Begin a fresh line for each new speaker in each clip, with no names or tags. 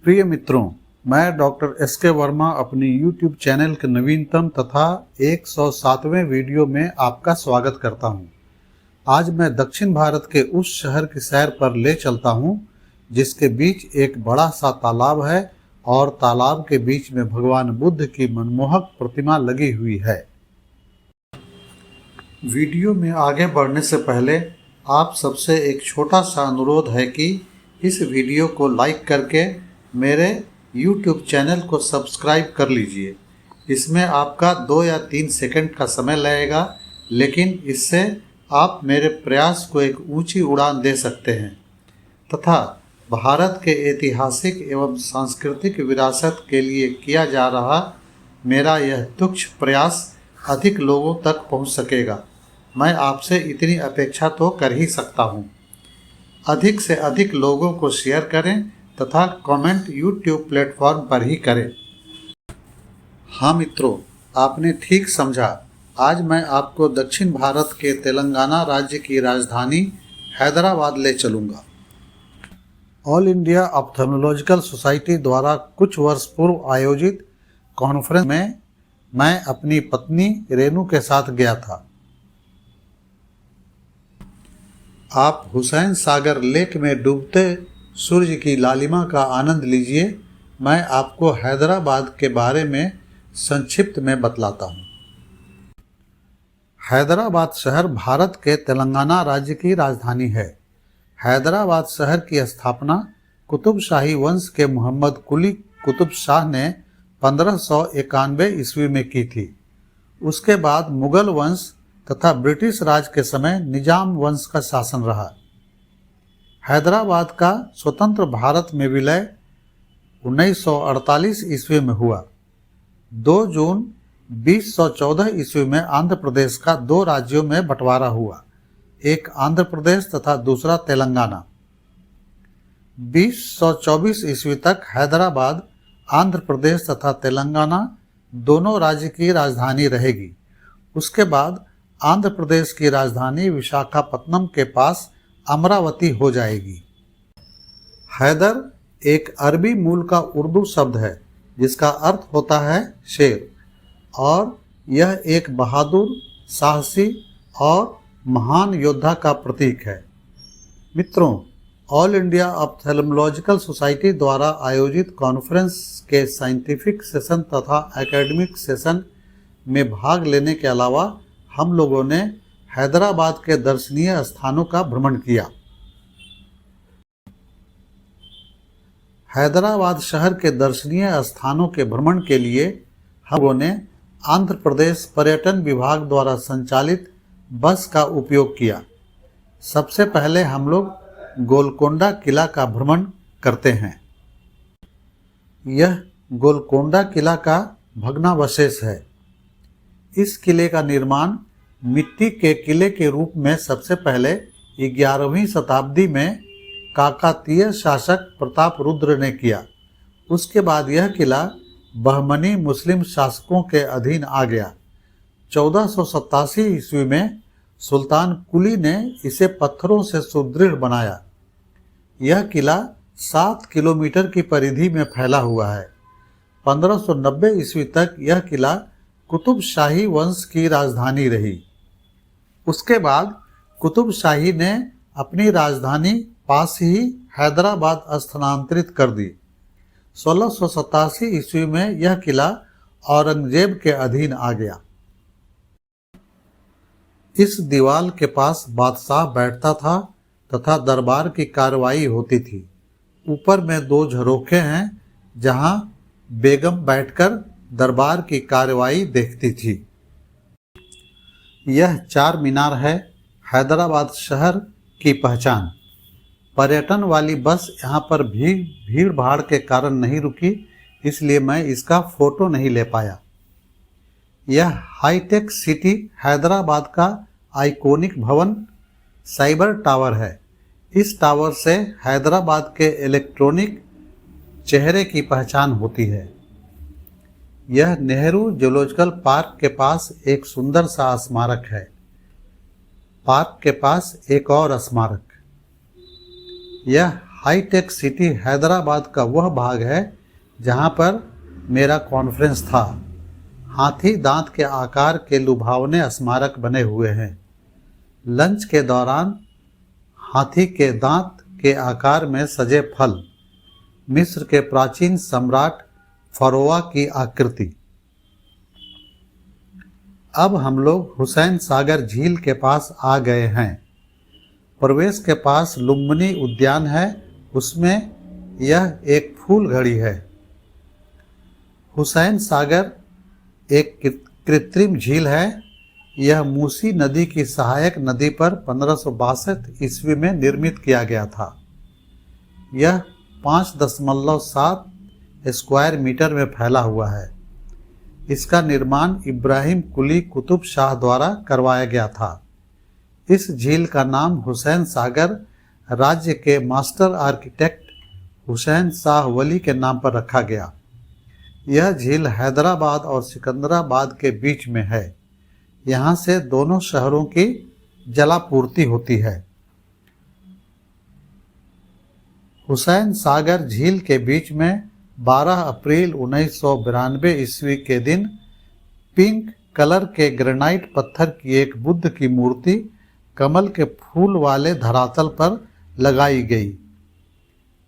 प्रिय मित्रों, मैं डॉक्टर एस.के. वर्मा अपनी YouTube चैनल के नवीनतम तथा 107वें वीडियो में आपका स्वागत करता हूं। आज मैं दक्षिण भारत के उस शहर की सैर पर ले चलता हूं, जिसके बीच एक बड़ा सा तालाब है और तालाब के बीच में भगवान बुद्ध की मनमोहक प्रतिमा लगी हुई है। वीडियो में आगे बढ़ने से पहले आप सबसे एक छोटा सा अनुरोध है कि इस वीडियो को लाइक करके मेरे YouTube चैनल को सब्सक्राइब कर लीजिए। इसमें आपका 2 या 3 सेकंड का समय लगेगा, लेकिन इससे आप मेरे प्रयास को एक ऊंची उड़ान दे सकते हैं तथा भारत के ऐतिहासिक एवं सांस्कृतिक विरासत के लिए किया जा रहा मेरा यह तुच्छ प्रयास अधिक लोगों तक पहुंच सकेगा। मैं आपसे इतनी अपेक्षा तो कर ही सकता हूं। अधिक से अधिक लोगों को शेयर करें तथा कमेंट YouTube प्लेटफॉर्म पर ही करें। हाँ मित्रों, आपने ठीक समझा। आज मैं आपको दक्षिण भारत के तेलंगाना राज्य की राजधानी हैदराबाद ले चलूँगा। ऑल इंडिया ऑप्थेल्मोलॉजिकल सोसाइटी द्वारा कुछ वर्ष पूर्व आयोजित कॉन्फ्रेंस में मैं अपनी पत्नी रेनू के साथ गया था। आप हुसैन सागर लेक में डूबते सूर्य की लालिमा का आनंद लीजिए। मैं आपको हैदराबाद के बारे में संक्षिप्त में बतलाता हूँ। हैदराबाद शहर भारत के तेलंगाना राज्य की राजधानी है। हैदराबाद शहर की स्थापना कुतुब शाही वंश के मोहम्मद कुली कुतुब शाह ने 1591 ईस्वी में की थी। उसके बाद मुगल वंश तथा ब्रिटिश राज के समय निजाम वंश का शासन रहा। हैदराबाद का स्वतंत्र भारत में विलय 1948 ईस्वी में हुआ। 2 जून 2014 ईस्वी में आंध्र प्रदेश का 2 राज्यों में बंटवारा हुआ, एक आंध्र प्रदेश तथा दूसरा तेलंगाना। 2024 ईस्वी तक हैदराबाद आंध्र प्रदेश तथा तेलंगाना दोनों राज्य की राजधानी रहेगी। उसके बाद आंध्र प्रदेश की राजधानी विशाखापत्तनम के पास अमरावती हो जाएगी। हैदर एक अरबी मूल का उर्दू शब्द है जिसका अर्थ होता है शेर, और यह एक बहादुर, साहसी और महान योद्धा का प्रतीक है। मित्रों, ऑल इंडिया ऑप्थेल्मोलॉजिकल सोसाइटी द्वारा आयोजित कॉन्फ्रेंस के साइंटिफिक सेशन तथा एकेडमिक सेशन में भाग लेने के अलावा हम लोगों ने हैदराबाद के दर्शनीय स्थानों का भ्रमण किया। हैदराबाद शहर के दर्शनीय स्थानों के भ्रमण के लिए हम लोगों ने आंध्र प्रदेश पर्यटन विभाग द्वारा संचालित बस का उपयोग किया। सबसे पहले हम लोग गोलकोंडा किला का भ्रमण करते हैं। यह गोलकोंडा किला का भग्नावशेष है। इस किले का निर्माण मिट्टी के किले के रूप में सबसे पहले 11वीं शताब्दी में काकतीय शासक प्रताप रुद्र ने किया। उसके बाद यह किला बहमनी मुस्लिम शासकों के अधीन आ गया। 1487 ईस्वी में सुल्तान कुली ने इसे पत्थरों से सुदृढ़ बनाया। यह किला 7 किलोमीटर की परिधि में फैला हुआ है। 1590 ईस्वी तक यह किला कुतुब शाही वंश की राजधानी रही। उसके बाद कुतुब शाही ने अपनी राजधानी पास ही हैदराबाद स्थानांतरित कर दी। 1687 ईस्वी में यह किला औरंगजेब के अधीन आ गया। इस दीवार के पास बादशाह बैठता था तथा दरबार की कार्रवाई होती थी। ऊपर में 2 झरोखे हैं जहां बेगम बैठकर दरबार की कार्रवाई देखती थी। यह 4 मीनार है हैदराबाद शहर की पहचान। पर्यटन वाली बस यहाँ पर भीड़ भाड़ के कारण नहीं रुकी, इसलिए मैं इसका फोटो नहीं ले पाया। यह हाईटेक सिटी हैदराबाद का आइकॉनिक भवन साइबर टावर है। इस टावर से हैदराबाद के इलेक्ट्रॉनिक चेहरे की पहचान होती है। यह नेहरू जूलॉजिकल पार्क के पास एक सुंदर सा स्मारक है। पार्क के पास एक और स्मारक। यह हाईटेक सिटी हैदराबाद का वह भाग है जहां पर मेरा कॉन्फ्रेंस था। हाथी दांत के आकार के लुभावने स्मारक बने हुए हैं। लंच के दौरान हाथी के दांत के आकार में सजे फल, मिस्र के प्राचीन सम्राट फरोवा की आकृति। अब हम लोग हुसैन सागर झील के पास आ गए हैं। प्रवेश के पास लुम्बिनी उद्यान है, उसमें यह एक फूल घड़ी है। हुसैन सागर एक कृत्रिम झील है। यह मूसी नदी की सहायक नदी पर 1562 ईस्वी में निर्मित किया गया था। यह 5.7 स्क्वायर मीटर में फैला हुआ है। इसका निर्माण इब्राहिम कुली कुतुब शाह द्वारा करवाया गया था। इस झील का नाम हुसैन सागर राज्य के मास्टर आर्किटेक्ट हुसैन शाह वली के नाम पर रखा गया। यह झील हैदराबाद और सिकंदराबाद के बीच में है। यहाँ से दोनों शहरों की जलापूर्ति होती है। हुसैन सागर झील के बीच में 12 अप्रैल 1992 ईस्वी के दिन पिंक कलर के ग्रेनाइट पत्थर की एक बुद्ध की मूर्ति कमल के फूल वाले धरातल पर लगाई गई।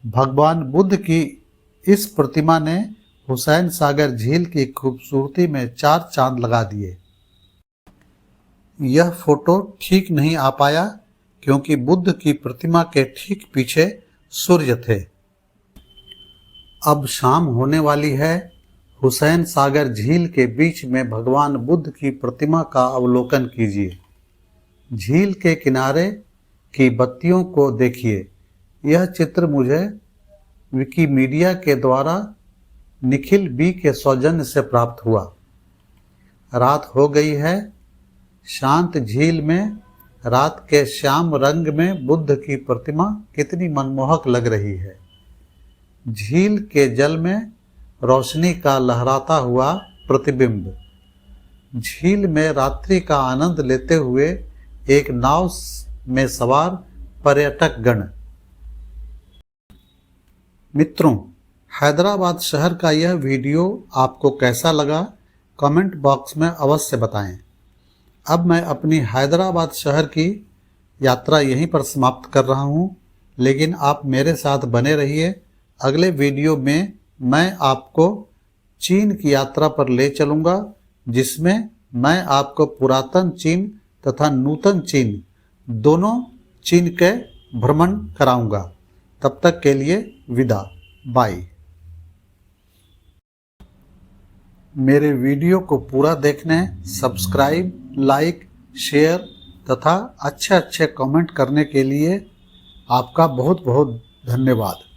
भगवान बुद्ध की इस प्रतिमा ने हुसैन सागर झील की खूबसूरती में 4 चांद लगा दिए। यह फोटो ठीक नहीं आ पाया क्योंकि बुद्ध की प्रतिमा के ठीक पीछे सूर्य थे। अब शाम होने वाली है। हुसैन सागर झील के बीच में भगवान बुद्ध की प्रतिमा का अवलोकन कीजिए। झील के किनारे की बत्तियों को देखिए। यह चित्र मुझे विकिमीडिया के द्वारा निखिल बी के सौजन्य से प्राप्त हुआ। रात हो गई है। शांत झील में रात के श्याम रंग में बुद्ध की प्रतिमा कितनी मनमोहक लग रही है। झील के जल में रोशनी का लहराता हुआ प्रतिबिंब। झील में रात्रि का आनंद लेते हुए एक नाव में सवार पर्यटक गण। मित्रों, हैदराबाद शहर का यह वीडियो आपको कैसा लगा कमेंट बॉक्स में अवश्य बताएं। अब मैं अपनी हैदराबाद शहर की यात्रा यहीं पर समाप्त कर रहा हूँ, लेकिन आप मेरे साथ बने रहिए। अगले वीडियो में मैं आपको चीन की यात्रा पर ले चलूँगा, जिसमें मैं आपको पुरातन चीन तथा नूतन चीन दोनों चीन के भ्रमण कराऊँगा। तब तक के लिए विदा, बाय। मेरे वीडियो को पूरा देखने, सब्सक्राइब, लाइक, शेयर तथा अच्छे कमेंट करने के लिए आपका बहुत बहुत धन्यवाद।